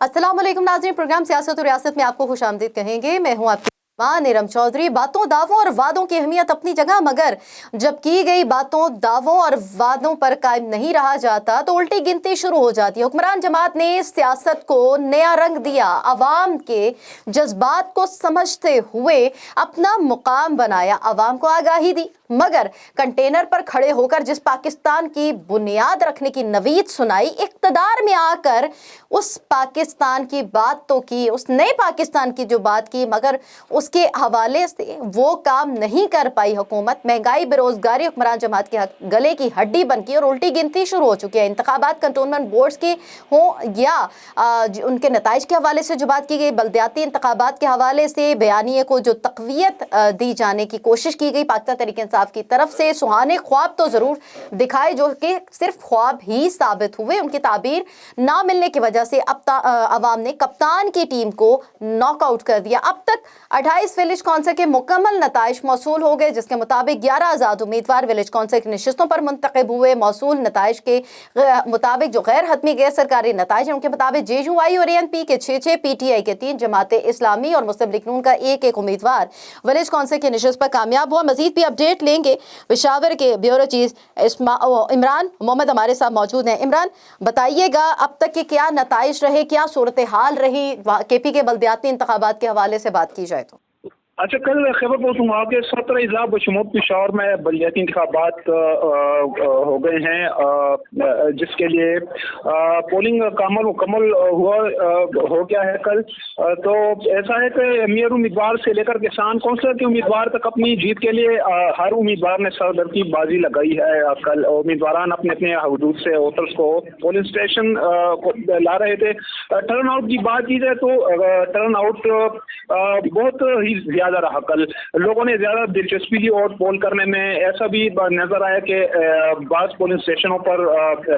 अस्सलाम वालेकुम नाज़रीन, प्रोग्राम सियासत और रियासत में आपको खुशामदीद कहेंगे। मैं हूँ आपकी नीरम चौधरी। बातों, दावों और वादों की अहमियत अपनी जगह, मगर जब की गई बातों, दावों और वादों पर कायम नहीं रहा जाता तो उल्टी गिनती शुरू हो जाती है। हुक्मरान जमात ने सियासत को नया रंग दिया, अवाम के जज्बात को समझते हुए अपना मुकाम बनाया, अवाम को आगाही दी, मगर कंटेनर पर खड़े होकर जिस पाकिस्तान की बुनियाद रखने की नवीद सुनाई, इक़्तिदार में आकर उस पाकिस्तान की बात तो की, उस नए पाकिस्तान की जो बात की, मगर उसके हवाले से वो काम नहीं कर पाई हुकूमत। महंगाई, बेरोजगारी हुक्मरान जमात के गले की हड्डी बन गई और उल्टी गिनती शुरू हो चुकी है। इंतखाबात कंटोनमेंट बोर्ड्स के हों या उनके नताइज के हवाले से जो बात की गई, बल्दियाती इंतखाबात के हवाले से बयानिए को जो तक़वियत दी जाने की कोशिश की गई पाकिस्तान तहरीक इंसाफ की तरफ से, सुहाने ख्वाब तो ज़रूर दिखाए जो कि सिर्फ ख्वाब ही साबित हुए। उनकी ताबीर ना मिलने की वजह से अब अवाम ने कप्तान की टीम को नॉकआउट कर दिया। अब तक 28 विलेज कौंसिल के मुकम्मल नताइज मौसूल हो गए, जिसके मुताबिक 11 आज़ाद उम्मीदवार विलेज कौंसिल की नशिस्तों पर मुंतखब हुए। मौसूल नताइज के मुताबिक जो गैर हतमी गैर सरकारी नताइज हैं, उनके मुताबिक JUI और ANP के 6, PTI के 3, जमात इस्लामी और मुस्लिम लीग नून का एक उम्मीदवार विलेज कौंसिल की नशिस्त पर कामयाब हुआ। मजीद भी अपडेट लेंगे। पेशावर के ब्यूरो चीफ इमरान मोहम्मद हमारे साथ मौजूद हैं। इमरान, बताइएगा अब तक के क्या नताइज रहे, क्या सूरत हाल रही KP के बल्दियाती इंतखाबात के हवाले से बात की जाए तो? अच्छा, कल खैबर पख्तूनख्वा के 17 अजला बशमूल पेशावर में बल्दियाती इंतखाबात हो गए हैं, जिसके लिए पोलिंग का अमल मुकम्मल हो गया है कल। तो ऐसा है कि मेयर उम्मीदवार से लेकर किसान कौंसिल के उम्मीदवार तक अपनी जीत के लिए हर उम्मीदवार ने सरदर्दी बाजी लगाई है। कल उम्मीदवार अपने अपने हदूद से वोटर्स को पोलिंग स्टेशन ला रहे थे। टर्न आउट की बात की जाए तो टर्न आउट बहुत ही ज्यादा रहा। कल लोगों ने ज्यादा दिलचस्पी ली और पोल करने में। ऐसा भी नजर आया कि बास पोलिंग स्टेशनों पर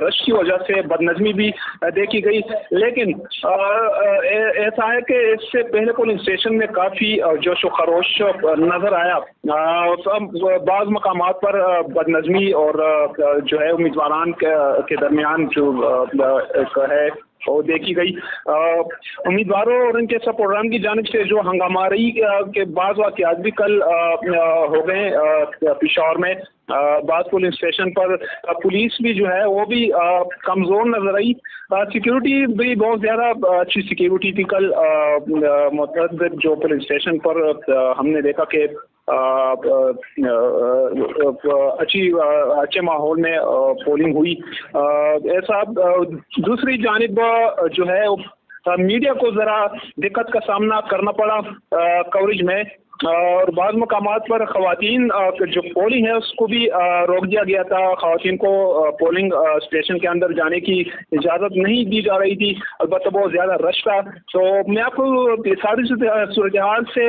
रश की वजह से बदनज़मी भी देखी गई, लेकिन ऐसा है कि इससे पहले पोलिंग स्टेशन में काफी जोश व खरोश नजर आया। बाज़ मकामात पर बदनज़मी और जो है उम्मीदवारान के दरमियान जो है वो देखी गई। उम्मीदवारों और उनके सपोर्टरान की जानिब से जो हंगामारी के बाद वाक़यात भी कल हो गए पेशावर में। बाज़ पुलिस स्टेशन पर पुलिस भी जो है वो भी कमज़ोर नजर आई। सिक्योरिटी भी बहुत ज़्यादा अच्छी सिक्योरिटी थी कल। मुतअद्दिद जो पुलिस स्टेशन पर हमने देखा कि अच्छे माहौल में पोलिंग हुई। ऐसा दूसरी जानिब जो है मीडिया को ज़रा दिक्कत का सामना करना पड़ा कवरेज में, और बाद मकामात पर ख़वातीन जो पोलिंग है उसको भी रोक दिया गया था। ख़वातीन को पोलिंग स्टेशन के अंदर जाने की इजाज़त नहीं दी जा रही थी, अलबत्ता बहुत ज़्यादा रश था। तो मैं आपको सारी सूरत हाल से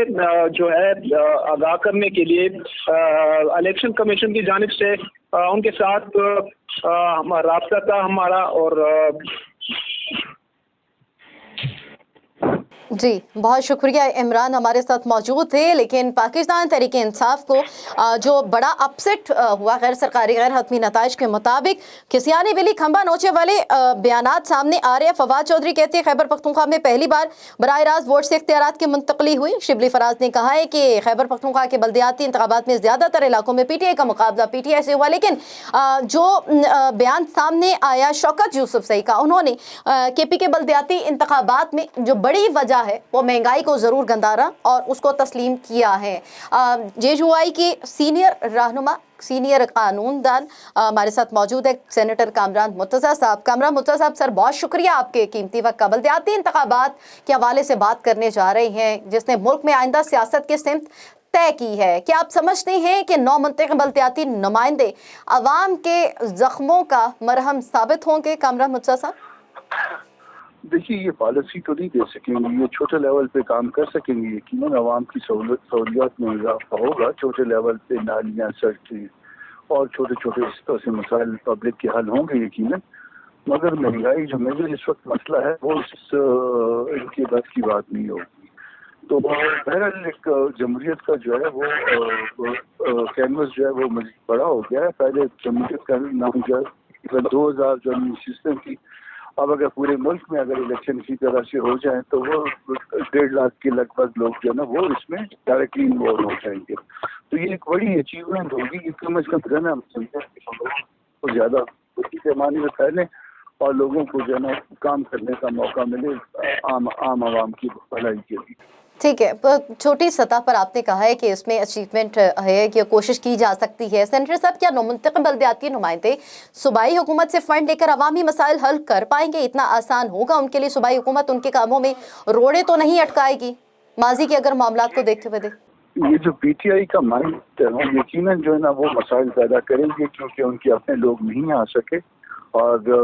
जो है आगाह करने के लिए इलेक्शन कमीशन की जानिब से उनके साथ राब्ता था हमारा। और जी, बहुत शुक्रिया इमरान, हमारे साथ मौजूद थे। लेकिन पाकिस्तान तहरीक इंसाफ को जो बड़ा अपसेट हुआ गैर सरकारी गैर हतमी नताइज के मुताबिक, खिसियानी बिली खंबा नोचे वाले बयानात सामने आ रहे हैं। फवाद चौधरी कहते हैं खैबर पख्तूनख्वा में पहली बार बराह रास्त वोट से इख्तियारात की मुंतकली हुई। शिबली फराज ने कहा है कि खैबर पख्तूनख्वा के बल्दियाती इंतखाबात में ज़्यादातर इलाकों में PTI का मुकाबला PTI से हुआ। लेकिन जो बयान सामने आया शौकत यूसुफ सही का, उन्होंने KP के बल्दियाती इंतखाबात में जो बड़ी वजह है वो महंगाई को जरूर गंदारा और उसको तस्लीम किया है। JUI के सीनियर रहनुमा, सीनियर कानूनदान हमारे साथ मौजूद है, सेनेटर कामरान मुर्तज़ा साहब। कामरान मुर्तज़ा साहब, सर बहुत शुक्रिया आपके कीमती वक्त का। बल्दियाती इंतखाबात के हवाले से बात करने जा रहे हैं जिसने मुल्क में आइंदा सियासत की सिमत तय की है। क्या आप समझते हैं कि नौ मुंतखब बल्दियाती नुमाइंदे अवाम के जख्मों का मरहम साबित होंगे? कामरान मुर्तज़ा साहब, देखिए, ये पॉलिसी तो नहीं दे सकेंगे, ये छोटे लेवल पे काम कर सकेंगे। यकीनन आवाम की सहूलियात में इजाफा होगा। छोटे लेवल पे नालियाँ, सड़कें और छोटे छोटे हिस्सों से मसाइल पब्लिक के हल होंगे यकीनन। मगर महंगाई जो मेजर इस वक्त मसला है वो इनके बस की बात नहीं होगी। तो बहरहाल एक जमहूरियत का जो है वो कैनवस जो है वो मज़ीद बड़ा हो गया है। पहले जमहूरियत का नाम जो है 2000 जो सिस्टम की, اب اگر پورے ملک میں اگر الیکشن اسی طرح سے ہو جائیں تو وہ 1.5 لاکھ کے لگ بھگ لوگ جو ہے نا وہ اس میں ڈائریکٹلی انوالو ہو جائیں گے. تو یہ ایک بڑی اچیومنٹ ہوگی کہ کم از کم جو ہے نا ہم زیادہ بڑی پیمانے میں پھیلیں اور لوگوں کو جو ہے نا کام کرنے کا موقع ملے عام عوام کی بھلائی کے لیے. ٹھیک ہے، چھوٹی سطح پر آپ نے کہا ہے کہ اس میں اچیومنٹ ہے کہ کوشش کی جا سکتی ہے. سینیٹر صاحب، کیا منتخب بلدیاتی نمائندے صوبائی حکومت سے فنڈ لے کر عوامی مسائل حل کر پائیں گے؟ اتنا آسان ہوگا ان کے لیے؟ صوبائی حکومت ان کے کاموں میں روڑے تو نہیں اٹکائے گی ماضی کے اگر معاملات کو دیکھتے ہوئے؟ یہ جو پی ٹی آئی کا مائنڈ ہے یقیناً جو ہے نا وہ مسائل پیدا کریں گے کیونکہ ان کے اپنے لوگ نہیں آ سکے اور جو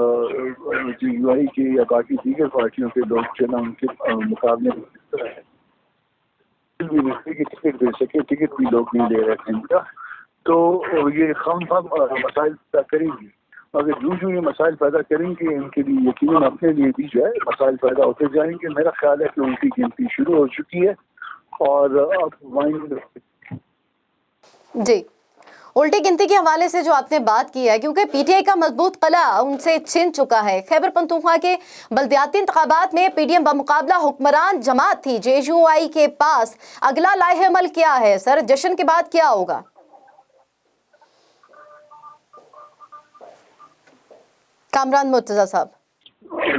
یو آئی کے یا باقی دیگر پارٹیوں کے لوگ جو ہے نا ان کے مقابلے میں بھی نہیں کہ ٹکٹ دے سکے، ٹکٹ بھی لوگ نہیں لے رہے تھے ان کا. تو یہ خام مسائل پیدا کریں گی. اگر جو یہ مسائل پیدا کریں گے ان کے لیے یقیناً اپنے لیے بھی جو ہے مسائل پیدا ہوتے جائیں گے. میرا خیال ہے کہ ان کی گنتی شروع ہو چکی ہے اور اب جی، الٹی گنتی کے حوالے سے جو آپ نے بات کی ہے، کیونکہ پی ٹی آئی کا مضبوط قلعہ ان سے چھن چکا ہے. خیبر پختونخوا کے بلدیاتی انتخابات میں پی ڈی ایم بمقابلہ حکمران جماعت تھی جے یو آئی کے پاس. اگلا لائحہ عمل کیا ہے سر؟ جشن کے بعد کیا ہوگا؟ کامران مرتضیٰ صاحب،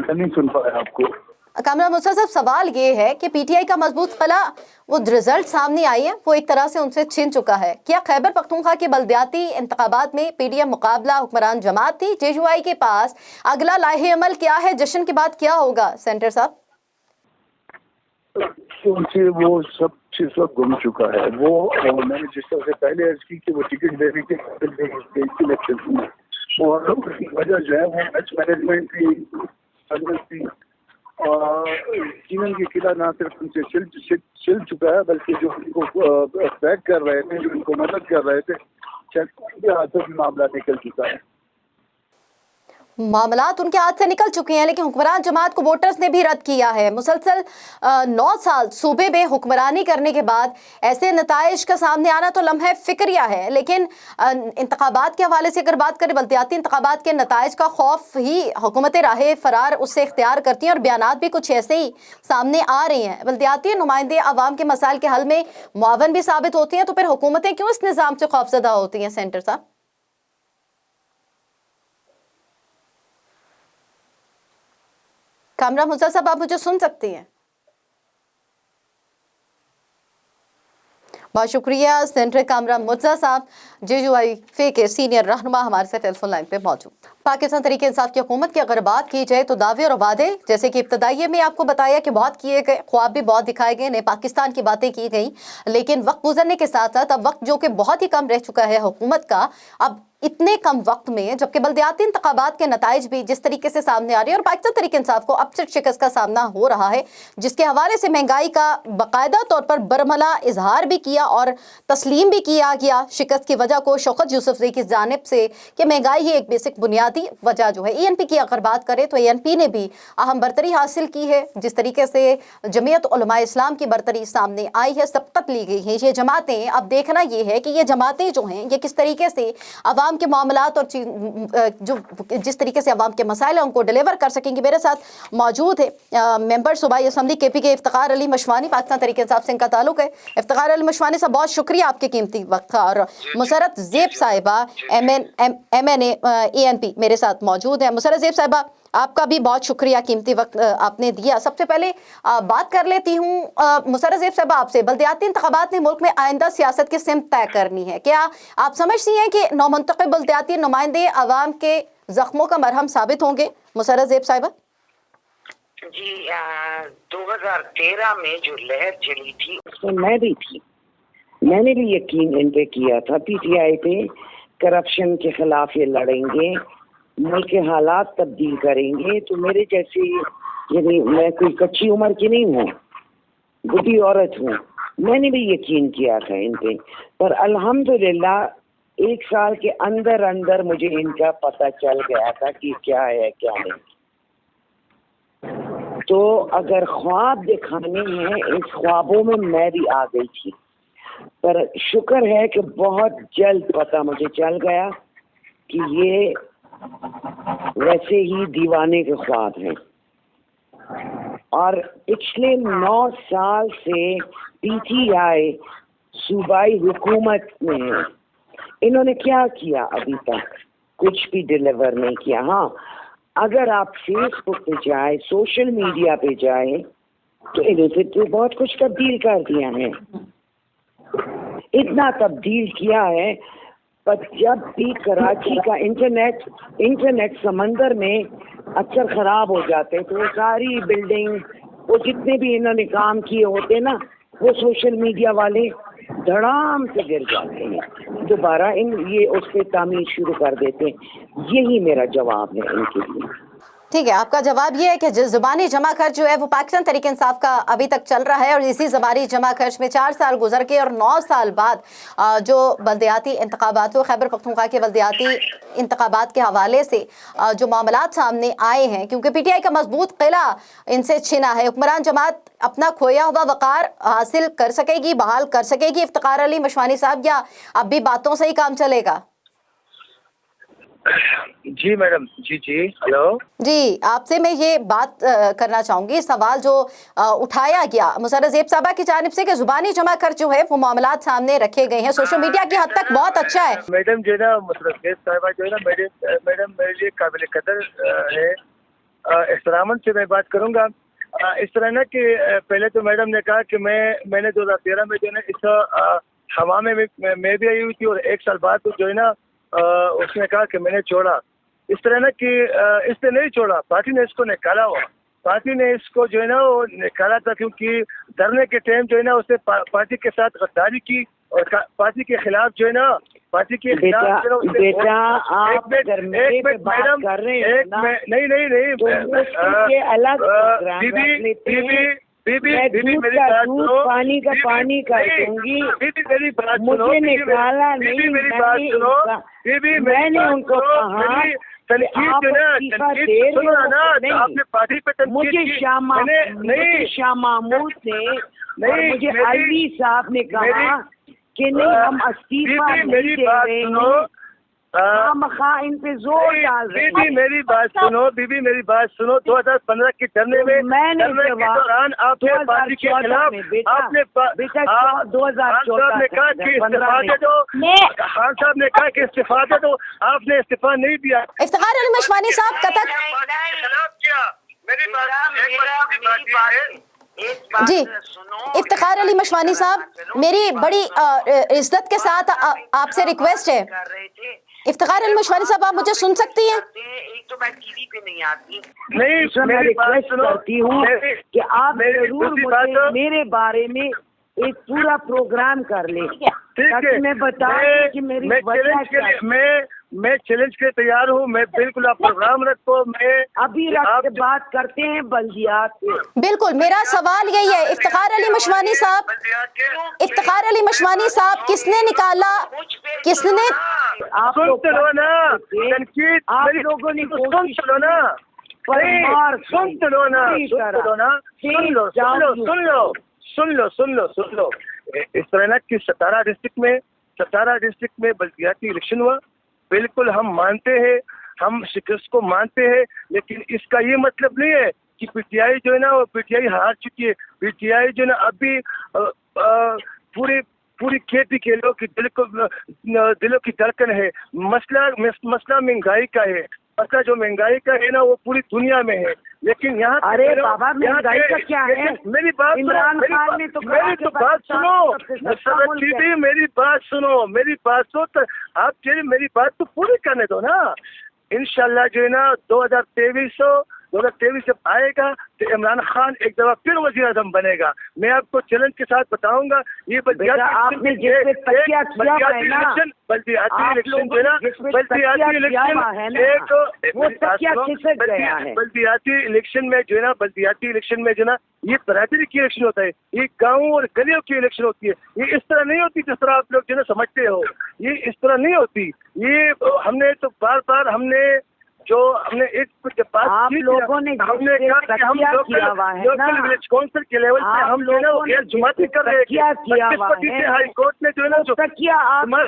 نہیں سن پایا آپ کو. کامران مرتضیٰ صاحب، سوال یہ ہے کہ پی ٹی آئی کا مضبوط قلعہ، وہ رزلٹ سامنے آئی ہے، وہ ایک طرح سے ان سے چھن چکا ہے. کیا خیبر پختونخوا کے بلدیاتی انتخابات میں پی ڈی ایم مقابلہ حکمران جماعت تھی جے یو آئی کے پاس؟ اگلا لائحہ عمل کیا ہے؟ جشن کے بعد کیا ہوگا سینٹر صاحب؟ ان سے وہ سب چیز گم چکا ہے. وہ میں نے جس طرح سے پہلے عرض کی کہ وہ ٹکٹ دینے کے الیکشن میں اور اس کی وجہ جو ہے وہ میچ مینجمنٹ تھی اور یقیناً یہ قلعہ نہ صرف ان سے چل چکا ہے بلکہ جو ان کو بیک کر رہے تھے، جو ان کو مدد کر رہے تھے، ان کے ہاتھوں بھی معاملہ نکل چکا ہے. معاملات ان کے ہاتھ سے نکل چکے ہیں، لیکن حکمران جماعت کو ووٹرز نے بھی رد کیا ہے. مسلسل 9 سال صوبے میں حکمرانی کرنے کے بعد ایسے نتائج کا سامنے آنا تو لمحہ فکریہ ہے. لیکن انتخابات کے حوالے سے اگر بات کریں، بلدیاتی انتخابات کے نتائج کا خوف ہی حکومت راہ فرار اس سے اختیار کرتی ہیں اور بیانات بھی کچھ ایسے ہی سامنے آ رہے ہیں. بلدیاتی نمائندے عوام کے مسائل کے حل میں معاون بھی ثابت ہوتے ہیں، تو پھر حکومتیں کیوں اس نظام سے خوفزدہ ہوتی ہیں سینٹر صاحب؟ کامران مرتضیٰ صاحب، آپ مجھے سن سکتے ہیں؟ بہت شکریہ. سینٹر کامران مرتضیٰ صاحب جے یو آئی فے کے سینئر رہنما ہمارے ساتھ ٹیلی فون لائن پہ موجود. پاکستان تحریک انصاف کی حکومت کی اگر بات کی جائے تو دعوے اور وعدے، جیسے کہ ابتدائیے میں آپ کو بتایا کہ بہت کیے گئے، خواب بھی بہت دکھائے گئے، نئے پاکستان کی باتیں کی گئیں، لیکن وقت گزرنے کے ساتھ ساتھ اب وقت جو کہ بہت ہی کم رہ چکا ہے حکومت کا، اب اتنے کم وقت میں جبکہ بلدیاتی انتخابات کے نتائج بھی جس طریقے سے سامنے آ رہے ہیں اور پاکستان تحریک انصاف کو اپسٹ شکست کا سامنا ہو رہا ہے، جس کے حوالے سے مہنگائی کا باقاعدہ طور پر برملا اظہار بھی کیا اور تسلیم بھی کیا گیا شکست کی وجہ کو شوکت یوسفزئی کی جانب سے کہ مہنگائی ہی ایک بیسک بنیادی وجہ جو ہے. ای این پی کی اگر بات کریں تو ای این پی نے بھی اہم برتری حاصل کی ہے. جس طریقے سے جمعیت علماء اسلام کی برتری سامنے آئی ہے، سبقت لی گئی ہے. یہ جماعتیں، اب دیکھنا یہ ہے کہ یہ جماعتیں جو ہیں یہ کس طریقے سے عوام کے معاملات اور جو جس طریقے سے عوام کے مسائل ہیں ان کو ڈیلیور کر سکیں گی. میرے ساتھ موجود ہے ممبر صوبائی اسمبلی کے پی کے افتخار علی مشوانی، پاکستان تحریک انصاف سے ان کا تعلق ہے. افتخار علی مشوانی صاحب، بہت شکریہ آپ کے قیمتی وقت کا. اور مسرت زیب صاحبہ ایم این اے ای این پی میرے ساتھ موجود ہیں. مسرت زیب صاحبہ، آپ کا بھی بہت شکریہ، قیمتی وقت آپ نے دیا. سب سے پہلے بات کر لیتی ہوں مسرت زیب صاحبہ آپ سے. بلدیاتی انتخابات نے ملک میں آئندہ سیاست کی سمت طے کرنی ہے. کیا آپ سمجھتی ہیں کہ نومنتخب بلدیاتی نمائندے عوام کے زخموں کا مرہم ثابت ہوں گے؟ مسرت زیب صاحبہ جی، 2013 میں جو لہر چلی تھی اس میں میں بھی تھی. میں نے بھی یقین ان پہ کیا تھا، پی ٹی آئی پہ کرپشن کے خلاف یہ لڑیں گے، ملک کے حالات تبدیل کریں گے. تو میرے جیسے، یعنی میں کوئی کچی عمر کی نہیں ہوں، بڈھی عورت ہوں، میں نے بھی یقین کیا تھا ان پہ. پر الحمدللہ 1 سال کے اندر اندر مجھے ان کا پتہ چل گیا تھا کہ کیا ہے کیا نہیں. تو اگر خواب دکھانے ہیں، اس خوابوں میں میں بھی آ گئی تھی. پر شکر ہے کہ بہت جلد پتہ مجھے چل گیا کہ یہ वैसे ही दीवाने के ख्वाब हैं। और पिछले 9 साल से पीटीआई सूबाई हुकूमत में है। इन्होंने क्या किया अभी तक? कुछ भी डिलीवर नहीं किया। हाँ, अगर आप फेसबुक पे जाए, सोशल मीडिया पे जाए, तो इन्होंने तो बहुत कुछ तब्दील कर दिया है, इतना तब्दील किया है। पर जब भी कराची का इंटरनेट समंदर में अक्सर खराब हो जाते हैं, तो वो सारी बिल्डिंग, वो जितने भी इन्होंने काम किए होते ना, वो सोशल मीडिया वाले धड़ाम से गिर जाते हैं, दोबारा ये उस पर तामीर शुरू कर देते हैं। यही मेरा जवाब है इनके लिए। ठीक है, आपका जवाब ये है कि जो ज़ुबानी जमा खर्च जो है वो पाकिस्तान तहरीक इंसाफ का अभी तक चल रहा है, और इसी ज़ुबानी जमा खर्च में 4 साल गुजर के और 9 साल बाद जो बल्दियाती इंतखाबात हुए, खैबर पख्तूनख्वा के बल्दियाती इंतखाबात के हवाले से जो मामलात सामने आए हैं, क्योंकि पीटीआई का मजबूत किला इनसे छिना है, हुक्मरान जमात अपना खोया हुआ वक़ार हासिल कर सकेगी, बहाल कर सकेगी इफ्तिखार अली मशवानी साहब, या अब भी बातों से ही काम चलेगा? जी मैडम, जी हेलो जी, आपसे मैं ये बात करना चाहूँगी, सवाल जो उठाया गया मुसर्रत ज़ेब साहबा की जानिब से कि ज़ुबानी जमा खर्च जो है वो मामलात सामने रखे गए हैं, सोशल मीडिया की हद तक बहुत अच्छा है। मैडम जो है ना, मुसर्रत ज़ेब साहबा जो है ना, मैडम मेरे लिए काबिल कदर है, एहतरामन से मैं बात करूँगा। इस तरह ना कि पहले तो मैडम ने कहा कि मैंने 2013 में जो है ना इस हवा में मैं भी आई हुई थी, और 1 साल बाद जो है ना उसने कहा कि मैंने छोड़ा। इस तरह ना कि इसने नहीं छोड़ा, पार्टी ने इसको निकाला हुआ, पार्टी ने इसको जो है ना वो निकाला था, क्योंकि धरने के टाइम जो है ना उसने पार्टी के साथ गद्दारी की, और पार्टी के खिलाफ जो है ना, पार्टी के खिलाफ बेटा आप अगर मेरे पे बात कर रहे हैं ना, नहीं तो अलग बीबी मेरी बात सुनो, पानी का पानी कर दूंगी। बीबी मेरी बात सुनो, मुझे निकाला नहीं, बीबी मेरी बात सुनो, बीबी मैंने उनको कहा तनकीद सुनो ना, आपने पार्टी पे तनकीद मुझे की। शाह महमूद ने और मुझे अली साहब ने कहा कि नहीं, हम इस्तीफा नहीं दे रहे हैं, इन पे जोर डाल रहे हैं। बीबी मेरी बात सुनो, 2015 के धरने के दौरान आपने पार्टी के खिलाफ आपने 2014 ने कहा कि इस्तीफा दे दो, खान साहब ने कहा कि इस्तीफा दे दो, आपने इस्तीफा नहीं दिया। इफ्तिखार अली मशवानी साहब कतक जी, इफ्तिखार अली मशवानी साहब, मेरी बड़ी इज्जत के साथ आपसे रिक्वेस्ट है, इफ्तिखार अली मशवानी साहब आप मुझे सुन सकती हैं? एक तो मैं टीवी पे नहीं आती, नहीं मैं रिक्वेस्ट करती हूँ कि आप जरूर मुझे मेरे बारे में एक पूरा प्रोग्राम कर ले, ताकि मैं बताऊं कि मेरी वजह क्या है। मैं चैलेंज के तैयार हूँ, मैं बिल्कुल आप प्रोग्राम रखो, मैं अभी रख के बात करते हैं बल्दियात पे। बिल्कुल, मेरा सवाल यही है, इफ्तिखार अली मशवानी साहब, इफ्तिखार अली मशवानी साहब किसने निकाला, किसने? आप सुनो ना, आप लोगों ने सुन लो ना, सुन लो। इस तरह ना कि सतारा डिस्ट्रिक्ट में बल्दियाती इलेक्शन हुआ, बिल्कुल हम मानते हैं, हम शिकस्त को मानते हैं, लेकिन इसका ये मतलब नहीं है कि पीटीआई जो है ना वो पीटीआई हार चुकी है। पीटीआई जो है ना अभी पूरी खेती के लोगों की दिलों की धड़कन है। मसला महंगाई का है, मसला जो महंगाई का है ना वो पूरी दुनिया में है, लेकिन यहाँ अरे बाबा महंगाई का क्या है? मेरी बात इमरान खान ने तो मेरी बात सुनो, मेरी बात सुनो, आप मेरी बात तो पूरी करने दो ना। इंशाल्लाह जो है ना 2023 जब आएगा तो इमरान खान एक दफा फिर वज़ीर आज़म बनेगा। मैं आपको चैलेंज के साथ बताऊंगा, ये आपने जिस तकिया किया है ना, बल्दियाती इलेक्शन जो है ना, बल्दियाती इलेक्शन में जो ना ये बरादरी की इलेक्शन होता है, ये गाँव और गलियों की इलेक्शन होती है। ये इस तरह नहीं होती जिस तरह आप लोग जो है समझते हो, ये इस तरह नहीं होती। ये हमने तो बार हमने जो हमने एक बात आप की लोगों ने हमने कहा कि हम किया हुआ है ना, लोकल विलेज काउंसिल के लेवल पे हम जो है ना वो गैर जुमाती कर रहे किया हुआ है। हाई कोर्ट ने जो है ना जो तकिया आप आई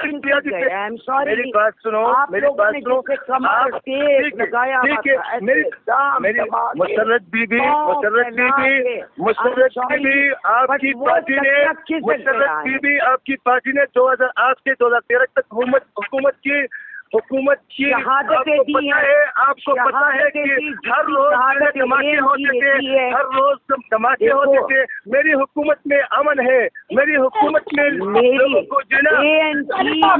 एम सॉरी, मेरी बात सुनो, आप मेरी लोगों बात ने सुनो, जैसे कमर टेप लगाया हुआ ठीक है, था, ऐसे मेरी दाम मेरी दबा के, मुसर्रत बीबी आपकी पार्टी ने मुसर्रत बीबी आपकी पार्टी ने 2008 से 2013 तक हुकूमत की शहादतें दी हैं, आपको पता है कि हर रोज धमाके होते थे, हर रोज धमाके होते थे। मेरी हुकूमत में अमन है, मेरी हुकूमत में लोगों को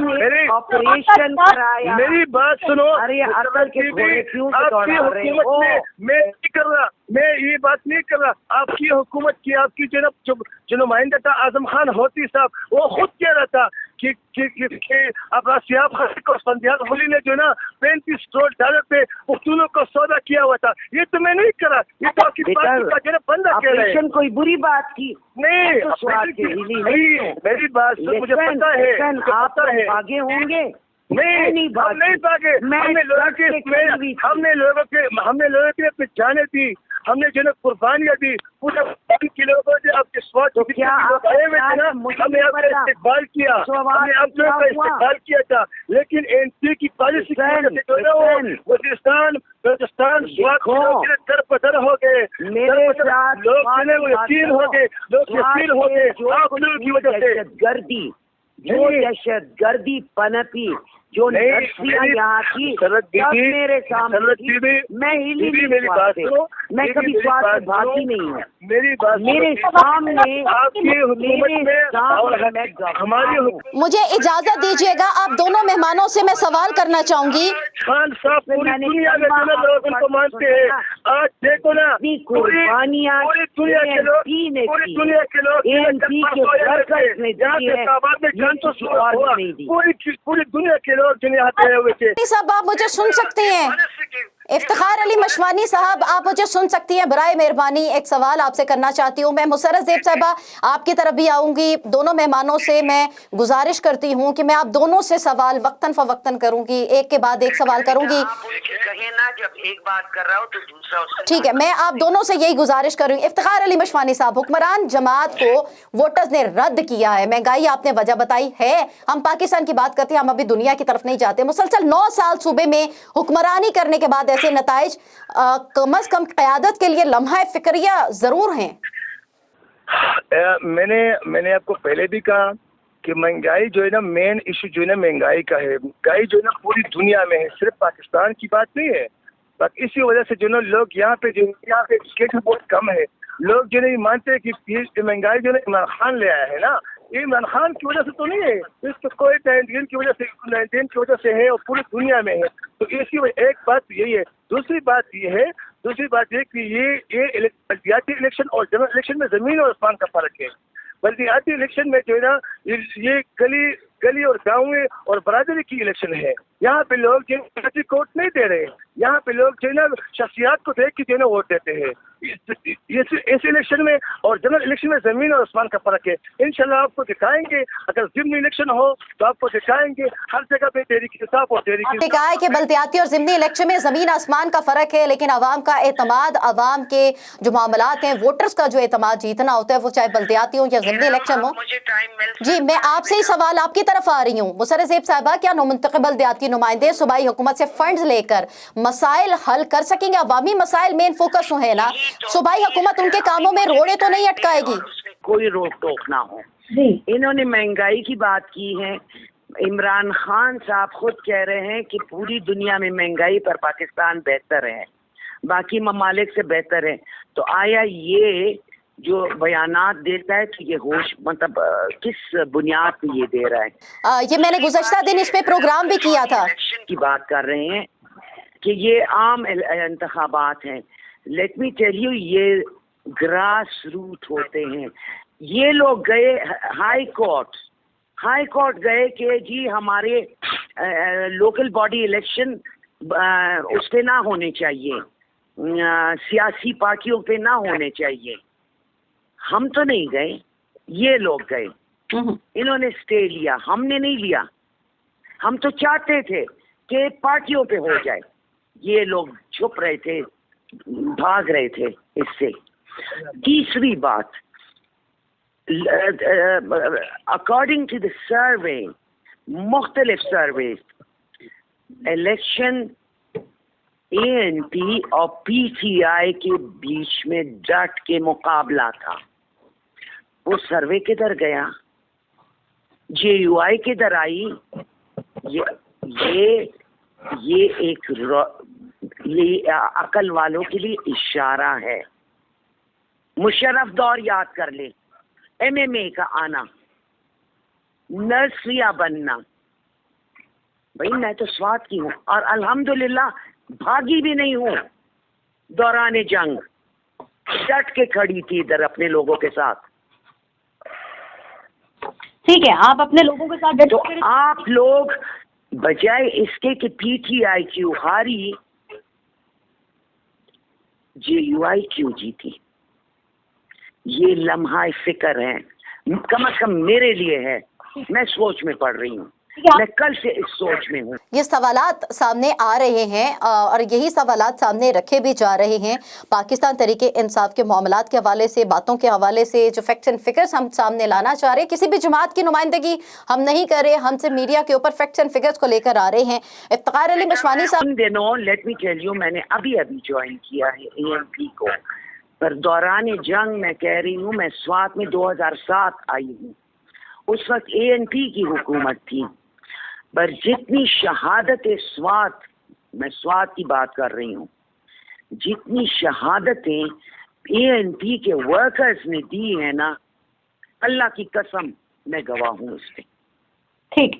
मेरी ऑपरेशन कराया। मेरी बात सुनो, अरे अकल के घोड़े क्यों आपकी हुकूमत में मैं नहीं कर रहा, मैं ये बात नहीं कर रहा। आपकी हुकूमत की आपकी जो नुमाइंदा था आजम खान होती साहब, वो खुद कह रहा था कि अब सियाब को संध्या होली ने जो ना 35 करोड़ डॉलर पे पुख्तूनों को सौदा किया हुआ था। ये तो मैं नहीं करा, ये तो आपकी पार्टी का जो बंदा कह रहे हैं। कोई बुरी बात की नहीं, मेरी बात मुझे पता है, आप भागे होंगे। नहीं भागे, हमने लोगों के पहचाने दी, हमने जो ना कुर्बानियाँ दी, पूरे के लोगों ने आपके स्वास्थ्य हमने आपका इस्तेमाल किया, हमने आप लोगों का इस्तेमाल किया था। लेकिन एनपी की पॉलिसी की वजह से जो है वो वजीरिस्तान बलूचिस्तान दर बदर हो गए, लोग यकीन हो गए, आप लोगों की वजह से जो दहशत गर्दी पनपी, जो नर्सियां यहाँ की मेरे सामने, मैं हिली मेरी बात सुनो, मैं कभी स्वाद से भागी नहीं हूँ। मेरी बात मेरे सामने आपकी हुकूमत में हमारी मुझे इजाजत दीजिएगा, आप दोनों मेहमानों से मैं सवाल करना चाहूंगी। खान साहब पूरी दुनिया में लोग उनको मानते हैं। आज देखो ना, पूरी दुनिया के लोग पूरी दुनिया के लोग जो यहाँ पे हुए थे। साहब आप मुझे सुन सकती हैं? इफ्तिखार अली मशवानी साहब आप मुझे सुन सकती हैं? बराए मेहरबानी एक सवाल आपसे करना चाहती हूँ मैं। मुसर्रत ज़ेब साहिबा आपकी तरफ भी आऊँगी। दोनों मेहमानों से मैं गुजारिश करती हूँ कि मैं आप दोनों से सवाल वक्तन फ़वक्तन करूँगी, एक के बाद एक सवाल करूँगी। जब एक बात कर रहा हो तो दूसरा, ठीक है, मैं आप दोनों से यही गुजारिश करूँगी। इफ्तिखार अली मशवानी साहब, हुक्मरान जमात को वोटर्स ने रद्द किया है, महंगाई आपने वजह बताई है, हम पाकिस्तान की बात करते हैं, हम अभी दुनिया की तरफ नहीं जाते। मुसलसल 9 साल सूबे में हुक्मरानी करने के बाद ऐसे नताइज कम अज कम क़यादत के लिए लम्हा फिक्रिया जरूर हैं। मैंने आपको पहले भी कहा कि महंगाई जो है ना, मेन इशू जो है ना महंगाई का है। महंगाई जो है ना पूरी दुनिया में है, सिर्फ पाकिस्तान की बात नहीं है। इसी वजह से जो ना लोग यहाँ पे एजुकेशन बहुत कम है। लोग जो नहीं मानते कि महंगाई जो है इमरान खान ले आया है ना, ये इमरान खान की वजह से तो नहीं है, इसको कोविड-19 की वजह से 19 की वजह से है और पूरी दुनिया में है। तो इसी वजह एक बात यही है। दूसरी बात ये कि ये बल्दियाती इलेक्शन और जनरल इलेक्शन में जमीन और आसमान का फर्क है। बल्दियाती इलेक्शन में जो है ना ये गली और गाँव और बरादरी की इलेक्शन है। यहाँ पे लोग जो वोट नहीं दे रहे, यहाँ पे लोग जो है ना शख्सियात को देख के जो है ना वोट देते हैं। इस इलेक्शन में और जनरल इलेक्शन में जमीन और आसमान का फर्क है। इंशाल्लाह आपको दिखाएंगे, अगर ज़िमनी इलेक्शन हो तो आपको दिखाएंगे हर जगह पे तहरीक इंसाफ और तहरीक। आपने कहा है कि बल्दियाती और ज़िमनी इलेक्शन में ज़मीन आसमान का फ़र्क है, लेकिन अवाम का एतमाद, अवाम के जो मामलात हैं, वोटर्स का जो एतमाद जीतना होता है, वो चाहे बल्दियाती हो या ज़िमनी इलेक्शन हो। जी, मैं आपसे ही सवाल आपकी तरफ आ रही हूँ। मुसर्रत ज़ेब साहिबा, क्या मुंतखब बल्दियाती नुमाइंदे सूबाई हुकूमत से फंड्स लेकर मसाइल हल कर सकेंगे? अवामी मसाइल मेन फोकस है ना, सूबाई हुकूमत उनके कामों में रोड़े तो नहीं अटकाएगी? कोई रोक टोक ना हो। इन्होंने महंगाई की बात की है। इमरान खान साहब खुद कह रहे हैं कि पूरी दुनिया में महंगाई पर पाकिस्तान बेहतर है, बाकी ममालिक से बेहतर है। तो आया ये जो बयानात देता है कि ये होश मतलब किस बुनियाद पे ये दे रहा है? ये मैंने गुज़श्ता दिन इस पे प्रोग्राम भी किया था। की बात कर रहे हैं कि ये आम इंतखाबात हैं। लेट मी टेल यू, ये ग्रास रूट होते हैं। ये लोग गए हाई कोर्ट गए कि जी हमारे लोकल बॉडी इलेक्शन उस पे ना होने चाहिए, सियासी पार्टियों पे ना होने चाहिए। हम तो नहीं गए, ये लोग गए, इन्होंने स्टे लिया, हमने नहीं लिया। हम तो चाहते थे कि पार्टियों पे हो जाए, یہ لوگ چھپ رہے تھے, بھاگ رہے تھے اس سے. تیسری بات, اکارڈنگ ٹو دا سروے, مختلف سروے, الیکشن ANP اور PTI کے بیچ میں ڈٹ کے مقابلہ تھا. وہ سروے کدھر گیا؟ JUI کدھر آئی؟ یہ ایک یہ عقل والوں کے لیے اشارہ ہے. مشرف دور یاد کر لے, MMA کا آنا, نرسریہ بننا. بھائی میں تو سوات کی ہوں اور الحمدللہ بھاگی بھی نہیں ہوں. دوران جنگ ڈٹ کے کھڑی تھی ادھر اپنے لوگوں کے ساتھ. ٹھیک ہے, آپ اپنے لوگوں کے ساتھ تو آپ لوگ بجائے اس کے کہ PTI کیوں ہاری, JUI کیوں جیتی, یہ لمحہ فکر ہے, کم از کم میرے لیے ہے. میں سوچ میں پڑ رہی ہوں, میں کل سے اس سوچ میں ہوں. یہ سوالات سامنے آ رہے ہیں اور یہی سوالات سامنے رکھے بھی جا رہے ہیں. پاکستان تحریک انصاف کے معاملات کے حوالے سے, باتوں کے حوالے سے, جو فیکٹس اینڈ فگرز ہم سامنے لانا چاہ رہے ہیں, کسی بھی جماعت کی نمائندگی ہم نہیں کر رہے, ہم سے میڈیا کے اوپر فیکٹس اینڈ فگرز کو لے کر آ رہے ہیں. افتخار علی مشوانی صاحب, ان دنوں لیٹ می ٹیل یو, میں نے ابھی جوائن کیا ہے ANP کو, پر دوران جنگ میں کہہ رہی ہوں, میں سوات میں 2007 آئی ہوں. اس وقت ANP کی حکومت تھی. پر جتنی شہادت سوات, میں سوات کی بات کر رہی ہوں, جتنی شہادتیں ANP کے ورکرز نے دی ہیں نا, اللہ کی قسم میں گواہ ہوں اس پہ. ٹھیک,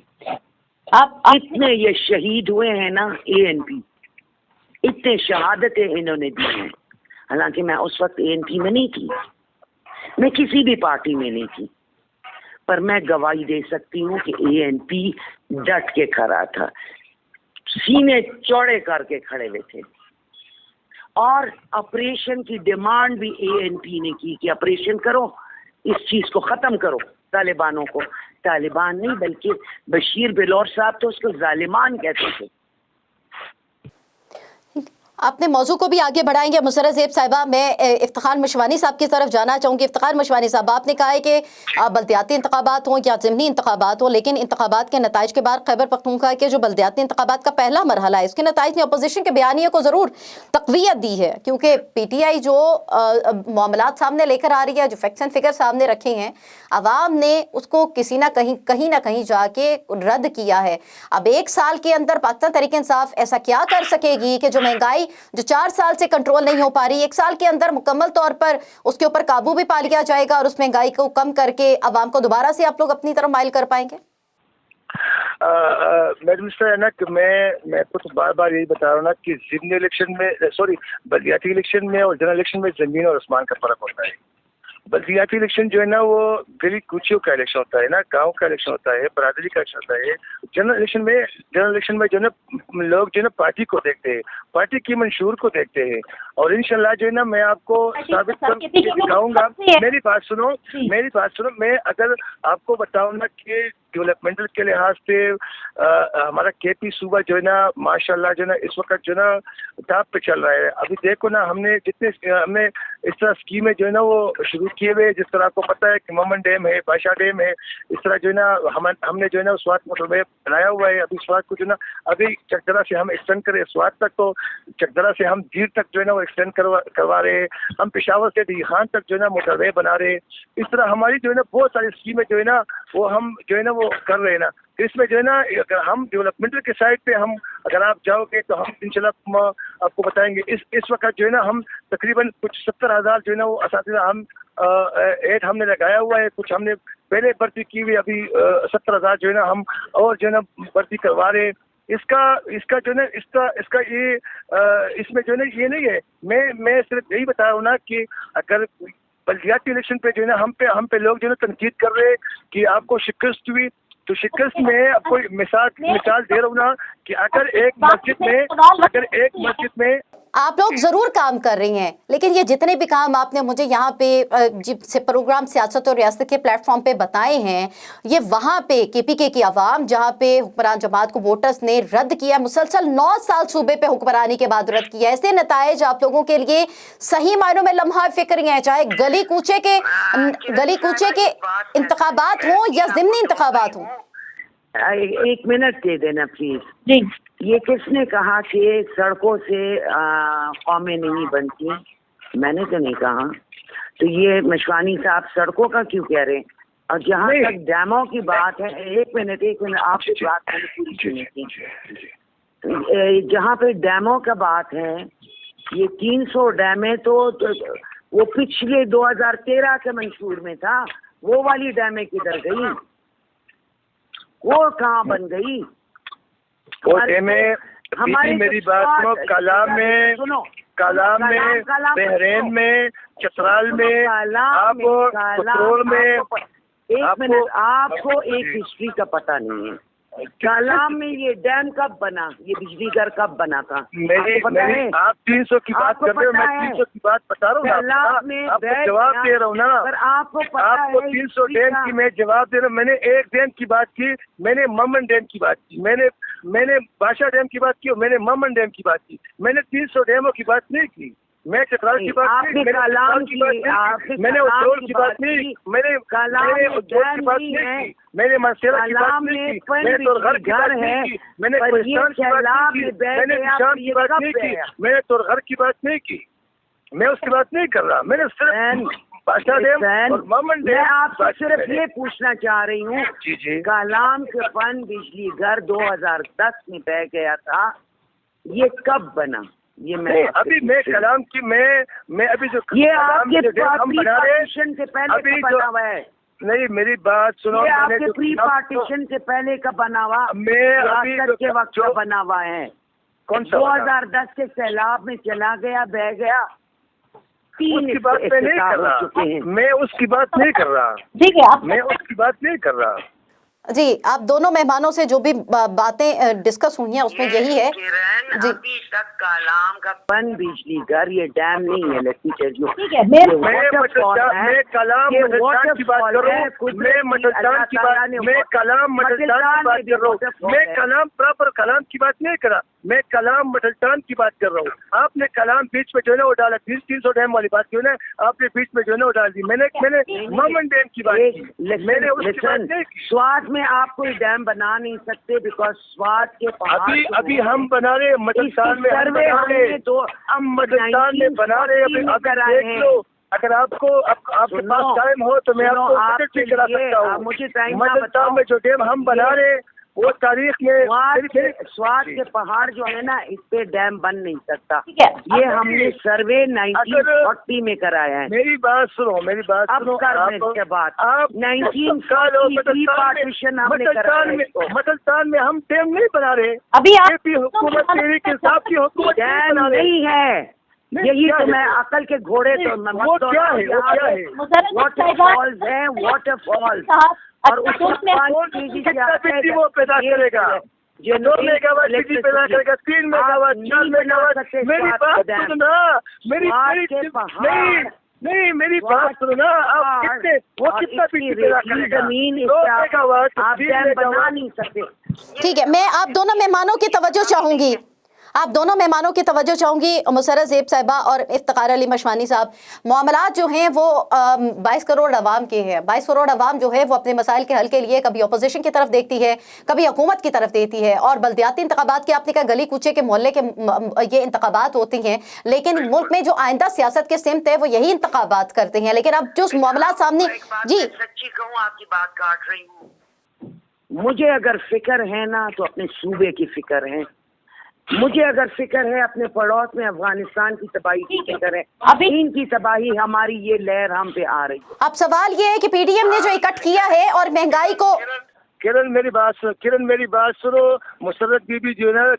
آپ اتنے یہ شہید ہوئے ہیں نا ANP, اتنے شہادتیں انہوں نے دی ہیں. حالانکہ میں اس وقت ANP میں نہیں تھی, میں کسی بھی پارٹی میں نہیں تھی, پر میں گواہی دے سکتی ہوں کہ ANP ڈٹ کے کھڑا تھا, سینے چوڑے کر کے کھڑے ہوئے تھے. اور آپریشن کی ڈیمانڈ بھی ANP نے کی کہ آپریشن کرو, اس چیز کو ختم کرو, طالبانوں کو. طالبان نہیں بلکہ بشیر بلور صاحب تو اس کو ظالمان کہتے تھے. اپنے موضوع کو بھی آگے بڑھائیں گے. مسرت زیب صاحبہ, میں افتخار مشوانی صاحب کی طرف جانا چاہوں گی. افتخار مشوانی صاحب, آپ نے کہا ہے کہ بلدیاتی انتخابات ہوں یا ضمنی انتخابات ہوں, لیکن انتخابات کے نتائج کے بعد خیبر پختونخوا کے جو بلدیاتی انتخابات کا پہلا مرحلہ ہے, اس کے نتائج نے اپوزیشن کے بیانیے کو ضرور تقویت دی ہے, کیونکہ PTI جو معاملات سامنے لے کر آ رہی ہے, جو فیکٹس اینڈ فگر سامنے رکھے ہیں, عوام نے اس کو کہیں نہ کہیں جا کے رد کیا ہے. اب ایک سال کے اندر پاکستان تحریک انصاف ایسا کیا کر سکے گی کہ جو مہنگائی جو 4 سال سے کنٹرول نہیں ہو پا رہی, 1 سال کے اندر مکمل طور پر اس کے اوپر قابو بھی پا لیا جائے گا اور اس مہنگائی کو کم کر کے عوام کو دوبارہ سے آپ لوگ اپنی طرف مائل کر پائیں گے؟ میڈم اس طرح ہے نا کہ میں کو تو بار بار یہی بتا رہا ہوں نا کہ ضمنی الیکشن میں, سوری بلدیاتی الیکشن میں اور جنرل الیکشن میں زمین اور آسمان کا فرق ہوتا ہے. بلدیاتی الیکشن جو ہے نا وہ گلی کوچیوں کا الیکشن ہوتا ہے نا, گاؤں کا الیکشن ہوتا ہے, برادری کا الیکشن ہوتا ہے. جنرل الیکشن میں جو ہے نا لوگ جو ہے نا پارٹی کو دیکھتے ہیں, پارٹی کی منشور کو دیکھتے ہیں. اور انشاءاللہ جو ہے نا میں آپ کو ثابت کر کے دکھاؤں گا. میری بات سنو, میں اگر آپ کو بتاؤں نا کہ ڈیولپمنٹل کے لحاظ سے ہمارا KP صوبہ جو ہے نا ماشاءاللہ جو ہے نا اس وقت جو ہے نا ٹاپ پہ چل رہا ہے. ابھی دیکھو نا, ہم نے اس طرح اسکیمیں جو ہے نا وہ شروع کیے ہوئے, جس طرح آپ کو پتہ ہے کہ مومن ڈیم ہے, بادشاہ ڈیم ہے, اس طرح جو ہے نا ہم نے جو ہے نا سوات موٹر وے بنایا ہوا ہے. ابھی سوات کو جو ہے نا ابھی چکدرا سے ہم ایکسٹینڈ کرے سوات تک, تو چکدرا سے ہم جیر تک جو ہے نا وہ ایکسٹینڈ کروا رہے ہیں. ہم پشاور سے دی خان تک جو ہے نا موٹر وے بنا رہے ہیں. اس طرح ہماری جو ہے نا بہت ساری اسکیمیں جو ہے نا وہ ہم جو ہے نا وہ کر رہے ہیں نا. اس میں جو ہے نا اگر ہم ڈیولپمنٹل کے سائڈ پہ ہم اگر آپ جاؤ گے تو ہم انشاءاللہ آپ کو بتائیں گے. اس وقت جو ہے نا ہم تقریباً کچھ 70,000 جو ہے نا وہ اساتذہ ہم نے لگایا ہوا ہے. کچھ ہم نے پہلے بھرتی کی ہوئی, ابھی 70,000 جو ہے نا ہم اور جو ہے نا بھرتی کروا رہے ہیں. اس کا جو ہے نا اس کا یہ اس میں جو ہے نا یہ نہیں ہے. میں صرف یہی بتا رہا ہوں نا کہ اگر بلدیاتی الیکشن پہ جو ہے نا ہم پہ لوگ جو ہے نا تنقید کر رہے کہ آپ کو شکست ہوئی, تو شکست میں آپ کو مثال دے رہا ہوں نا کہ اگر ایک مسجد میں आप लोग ज़रूर काम कर रही हैं, लेकिन ये जितने भी काम आपने मुझे यहाँ पे से प्रोग्राम सियासत और रियासत के प्लेटफॉर्म पे बताए हैं, ये वहाँ पे KPK की आवाम, जहाँ पे हुक्मरान जमात को वोटर्स ने रद्द किया, मुसलसल 9 साल सूबे पे हुक्मरानी के बाद रद्द किया, ऐसे नताइज आप लोगों के लिए सही मायनों में लम्हा फिक्र हैं, चाहे गली कूचे के इंतखाबात हों या ज़िमनी इंतखाबात हों। एक मिनट दे देना प्लीज। जी ये किसने कहा कि सड़कों से कौमें नहीं बनती? मैंने तो नहीं कहा। तो ये मशवानी साहब सड़कों का क्यों कह रहे हैं? और जहाँ तक डैमों की बात है, एक मिनट आपकी बात मैंने पूरी सुनी थी। जहाँ पे डैमों का बात है, ये 300 डैमें तो वो पिछले 2013 के मंशूर में था, वो वाली डैमें किधर गई? वो कहाँ बन गई? वो डैमें हमारी मेरी बात सुनो, कलाम में, बहरेन में, चतराल में, आप पत्रोल में। एक मिनट, आपको एक हिस्ट्री का पता नहीं है। कलाम में ये डैम कब बना, ये बिजली घर कब बना था? आप 300 की बात कर रहे हो, मैं 300 की बात बता रहा हूँ, आपको जवाब दे रहा हूँ ना। आपको 300 डैम की मैं जवाब दे रहा हूँ। मैंने एक डैम की बात की, मैंने ममन डैम की बात की, मैंने बादशाह डैम की बात की, मैंने ममन डैम की बात की। मैंने 300 डैमों की बात नहीं की। मैं चतराल की बात नहीं, मैंने कलाम की बात नहीं, मैंने उज्जौल की बात नहीं, मैंने उज्जौल की बात नहीं की, मैंने मासेरा की बात नहीं की, मैंने तोरघर की बात नहीं की, मैंने कोहिस्तान की बात नहीं की, मैंने निशान की बात नहीं की, मैंने तोरघर की बात नहीं की। मैं उसकी बात नहीं कर रहा। मैंने सिर्फ बादशाह डैम और ममन डैम। मैं आपसे सिर्फ ये पूछना चाह रही हूँ, जी कलाम के पन बिजली घर 2010 में बह गया था, ये कब बना? ये मैं अभी मैं कलाम की मैं अभी जो ये आपके प्री पार्टीशन से पहले अभी का बना हुआ है। नहीं, मेरी बात सुनो। ये आपके प्री पार्टीशन से पहले का बना हुआ, मैं अभी के वक्त का बना हुआ है। कौन सा 2010 के सैलाब में चला गया, बह गया। उसकी बात मैं नहीं कर रहा, मैं उसकी बात नहीं कर रहा। ठीक है, आप मैं उसकी बात नहीं कर रहा। जी, आप दोनों मेहमानों से जो भी बातें डिस्कस हुई हैं उसमें यही है जी। अभी तक कलाम का पन बिजली घर, ये डैम नहीं है। लेकिन ठीक है, मैं कलाम मटलटान की बात कर रहा हूँ, मैं मटलटान की बात, मैं कलाम मटलटान की बात कर रहा हूँ, मैं कलाम प्रॉपर कलाम की बात नहीं करा, मैं कलाम मटलटान की बात कर रहा हूँ। आपने कलाम बीच में जो है ना वो डाला, 300 डैम वाली बात क्यों ना आपने बीच में जो है ना वो डाल दी। मैंने ममन डैम की बात की, मैंने उसकी बात नहीं की। स्वाद में आप कोई डैम बना नहीं सकते, बिकॉज स्वाद के पहाड़ अभी हम बना रहे मटलटान में, हम मटलटान में बना रहे। अभी देख लो, अगर आपको आपके पास टाइम हो तो मैं आपको विजिट करा सकता हूँ। मटलटान में जो डैम हम बना रहे वो तारीख में स्वाद के पहाड़ जो है ना, इस पे डैम बन नहीं सकता। ठीक है, ये हमने सर्वे 1940 में कराया है। मेरी बात सुनो, मेरी बात सुनो। के बाद आप 1940 पार्टीशन हमने कराया है। मटलटान में हम डैम नहीं बना रहे। अभी आप हुकूमत के हिसाब की हुकूमत डैम नहीं है। यही तो मैं अकल के घोड़े तो वो क्या है, वो क्या है? वाटरफॉल्स है, वाटरफॉल्स, और उसमें 5 केजी से वो पैदा करेगा, 2 मेगावाट बिजली पैदा करेगा, 3 मेगावाट, 4 मेगावाट। मेरी बात सुनना, मेरी बात सुनना। आप कितने, वो कितना बिजली पैदा करेगा? 2 मेगावाट, आप डैम बना नहीं सकते। ठीक है, मैं आप दोनों मेहमानों की तवज्जो चाहूंगी, मुसर्रत ज़ेब साहिबा और इफ्तिखार अली मशवानी साहब। मामलात जो हैं वो 22 करोड़ अवाम के हैं। 22 करोड़ अवाम जो है वो अपने मसाइल के हल के लिए कभी अपोजिशन की तरफ देखती है, कभी हुकूमत की तरफ देती है। और बल्दियाती इंतखाबात के आपने कहा गली कूचे के मोहल्ले के ये इंतखाबात होती हैं, लेकिन मुल्क में जो आइंदा सियासत के सिमत है वो यही इंतखाबात करते हैं। लेकिन अब जो मामला सामने, जी सच्ची कहूँ, आपकी बात काट रही हूँ। मुझे अगर फिक्र है ना तो अपने सूबे की फिक्र है। मुझे अगर फिक्र है अपने पड़ोस में अफगानिस्तान की तबाही की फिक्र है। अभी इनकी तबाही, हमारी ये लहर हम पे आ रही है। अब सवाल ये है कि पीडीएम ने जो इकट्ठ किया है और महंगाई को, किरण मेरी बात सुनो। मुसर्रत बीबी जो है ना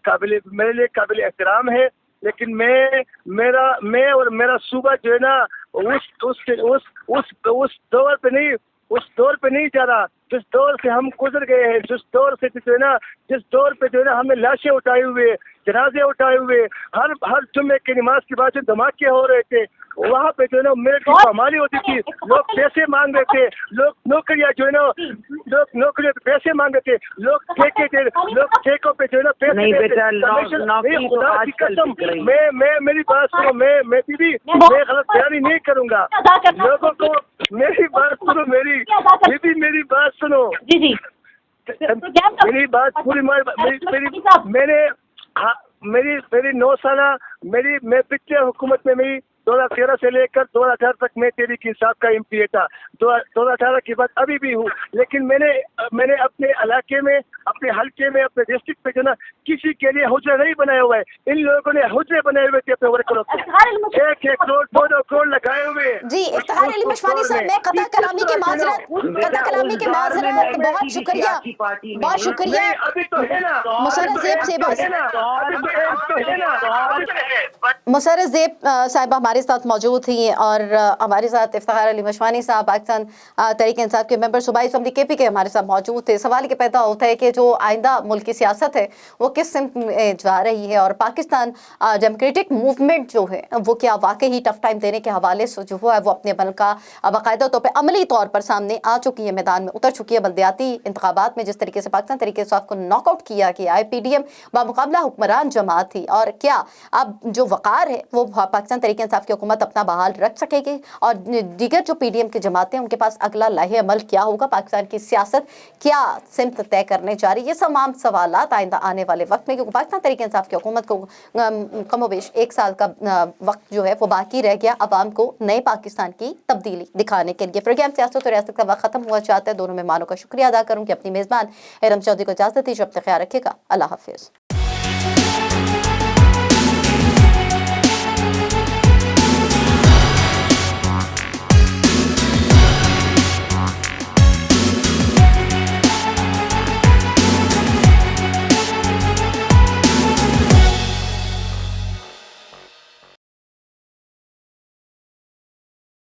मेरे लिए काबिल एहतराम है, लेकिन मैं और मेरा सूबा जो है ना उस दौर पे नहीं जा रहा जिस दौर से हम गुजर गए हैं, जिस दौर पे जो है ना हमने लाशें उठाई हुए, जनाजे उठाए हुए, हर जुम्मे की नमाज के बाद जो धमाके हो रहे थे, वहाँ पे जो है ना मिलिट्री की कमाली होती थी, लोग पैसे मांग रहे थे, लोग नौकरियाँ जो है ना, लोग नौकरियों पे पैसे मांग रहे थे, लोग ठेके थे, लोग ठेकों पे जो है ना पैसे नहीं देते। बेटा, कमीशन- नौकरी नहीं, तो खुदा की आजकल कसम, दिख रही है। मैं मेरी बात सुनो, मैं दीदी मैं गलत बयानी नहीं करूँगा, लोगों को मेरी बात सुनो, मेरी दीदी मेरी बात सुनो, जी जी मेरी बात पूरी मैंने हाँ, मेरी 9 साल मैं पिछले हुकूमत में मेरी 2013 से लेकर 2018 तक मैं तहरीक इंसाफ का एमपीए था। 2018 के बाद अभी भी हूँ, लेकिन मैंने अपने इलाके में, अपने हल्के में, अपने डिस्ट्रिक्ट पे जो ना किसी के लिए हुजरा नहीं बनाया हुआ है। इन लोगों ने हुजरे बनाए हुए थे अपने वर्करों को, 1 करोड़ 2 करोड़ लगाए हुए। जी इफ्तिखार अली मशवानी साहब, मैं कता कलामी के माजरत बहुत शुक्रिया, बहुत शुक्रिया। अभी तो है ना, मुशर्रफ ज़ेब से बस मुशर्रफ ज़ेब साहिबा हमारे साथ मौजूद थी और हमारे साथ इफ्तिखार अली मशवानी साहब पाकिस्तान तहरीक इंसाफ के मेंबर सूबाई असम्बली केपी के हमारे साथ मौजूद थे। सवाल ये पैदा होता है कि जो आइंदा मुल्क की सियासत है वो किस सिमत में जा रही है और पाकिस्तान डेमोक्रेटिक मूवमेंट जो है वो क्या वाकई ही टफ टाइम देने के हवाले से जो है वो अपने बल का बाकायदा तौर पर अमली तौर पर सामने आ चुकी है, मैदान में उतर चुकी है। बल्दियाती इंतखाबात में जिस तरीके से पाकिस्तान तहरीक इंसाफ को नॉकआउट किया गया है, PDM बामुकाबला हुक्मरान जमात थी, और क्या अब जो वक़ार है वो पाकिस्तान तहरीक इंसाफ की हुकूमत अपना बहाल रख सकेगी और दीगर जो PDM की जमातें उनके पास अगला लाहे अमल क्या होगा, पाकिस्तान की सियासत क्या सिमत तय करने जा रही है। ये तमाम सवालात आइंदा आने वाले वक्त में, क्योंकि पाकिस्तान तहरीक इंसाफ की हुकूमत को कमोबेश 1 साल का वक्त जो है वो बाकी रह गया अवाम को नए पाकिस्तान की तब्दीली दिखाने के लिए। प्रोग्राम सियासत और रियासत का वक्त खत्म हुआ चाहता है। दोनों मेहमानों का शुक्रिया अदा करूँ कि अपनी मेज़बान इरम चौधरी को इजाज़त दीजिए। अपना ख्याल रखिएगा। अल्लाह हाफिज़।